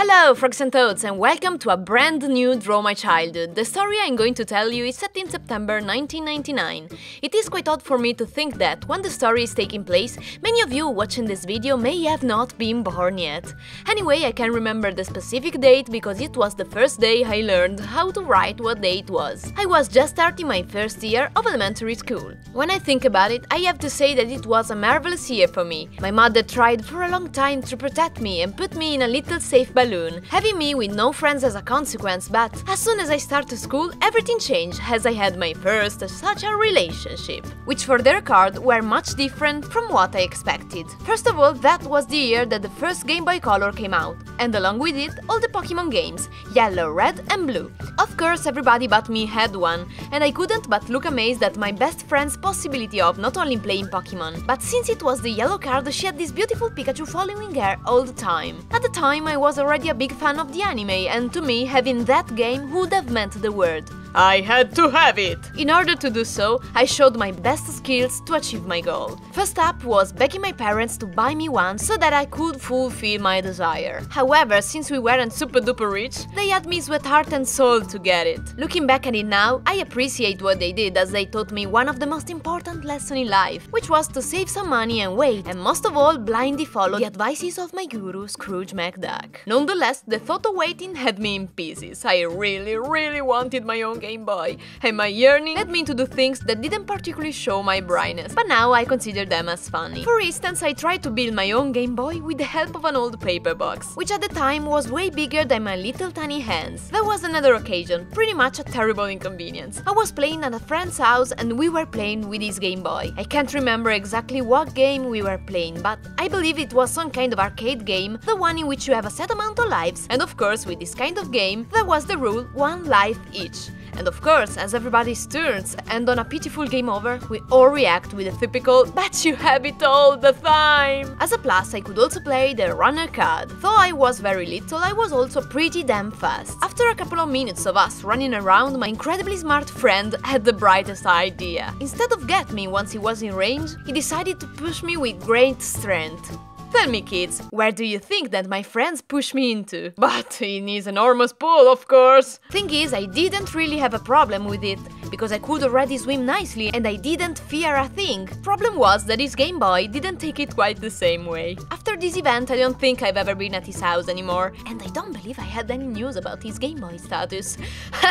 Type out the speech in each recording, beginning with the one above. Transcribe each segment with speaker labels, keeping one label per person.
Speaker 1: Hello, Frogs and Toads, and welcome to a brand new Draw My Childhood. The story I'm going to tell you is set in September 1999. It is quite odd for me to think that, when the story is taking place, many of you watching this video may have not been born yet. Anyway, I can remember the specific date because it was the first day I learned how to write what day it was. I was just starting my first year of elementary school. When I think about it, I have to say that it was a marvelous year for me. My mother tried for a long time to protect me and put me in a little safe balloon, having me with no friends as a consequence, but as soon as I started school, everything changed as I had my first such a relationship, which for the record were much different from what I expected. First of all, that was the year that the first Game Boy Color came out, and along with it, all the Pokemon games, yellow, red and blue. Of course, everybody but me had one, and I couldn't but look amazed at my best friend's possibility of not only playing Pokemon, but since it was the yellow card, she had this beautiful Pikachu following her all the time. At the time, I was already a big fan of the anime, and to me, having that game would have meant the world. I had to have it! In order to do so, I showed my best skills to achieve my goal. First up was begging my parents to buy me one so that I could fulfill my desire. However, since we weren't super duper rich, they had me sweat heart and soul to get it. Looking back at it now, I appreciate what they did, as they taught me one of the most important lessons in life, which was to save some money and wait, and most of all, blindly follow the advices of my guru, Scrooge McDuck. Nonetheless, the thought of waiting had me in pieces. I really wanted my own Game Boy, and my yearning led me to do things that didn't particularly show my brightness, but now I consider them as funny. For instance, I tried to build my own Game Boy with the help of an old paper box, which at the time was way bigger than my little tiny hands. There was another occasion, pretty much a terrible inconvenience. I was playing at a friend's house and we were playing with his Game Boy. I can't remember exactly what game we were playing, but I believe it was some kind of arcade game, the one in which you have a set amount of lives, and of course with this kind of game there was the rule one life each. And of course, as everybody's turns and on a pitiful game over, we all react with a typical "but you have it all the time!" As a plus, I could also play the runner card. Though I was very little, I was also pretty damn fast. After a couple of minutes of us running around, my incredibly smart friend had the brightest idea. Instead of get me once he was in range, he decided to push me with great strength. Tell me, kids, where do you think that my friends push me into? But in his enormous pool, of course! Thing is, I didn't really have a problem with it, because I could already swim nicely and I didn't fear a thing. Problem was that his Game Boy didn't take it quite the same way. After this event, I don't think I've ever been at his house anymore, and I don't believe I had any news about his Game Boy status.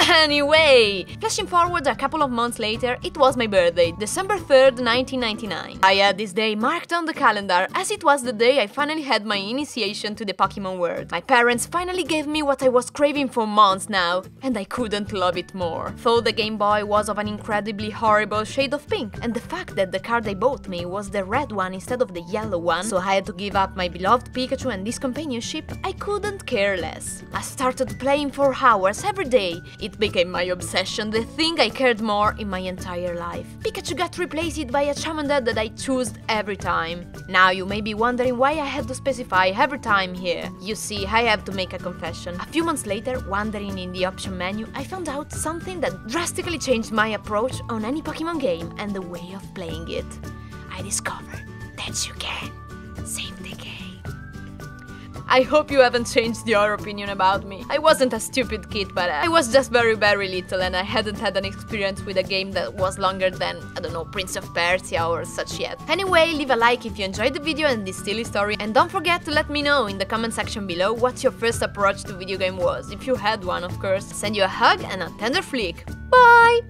Speaker 1: Anyway, flashing forward a couple of months later, it was my birthday, December 3rd, 1999. I had this day marked on the calendar, as it was the day I finally had my initiation to the Pokemon world. My parents finally gave me what I was craving for months now, and I couldn't love it more. Though the Game Boy was of an incredibly horrible shade of pink, and the fact that the card they bought me was the red one instead of the yellow one, so I had to give up my beloved Pikachu and this companionship, I couldn't care less. I started playing for hours every day. It became my obsession, the thing I cared more in my entire life. Pikachu got replaced by a Charmander that I chose every time. Now you may be wondering why I had to specify every time here. You see, I have to make a confession. A few months later, wandering in the option menu, I found out something that drastically changed my approach on any Pokemon game and the way of playing it. I discovered that you can save the game. I hope you haven't changed your opinion about me. I wasn't a stupid kid, but I was just very little and I hadn't had an experience with a game that was longer than, I don't know, Prince of Persia or such yet. Anyway, leave a like if you enjoyed the video and this silly story, and don't forget to let me know in the comment section below what your first approach to video game was, if you had one, of course. Send you a hug and a tender flick. Bye!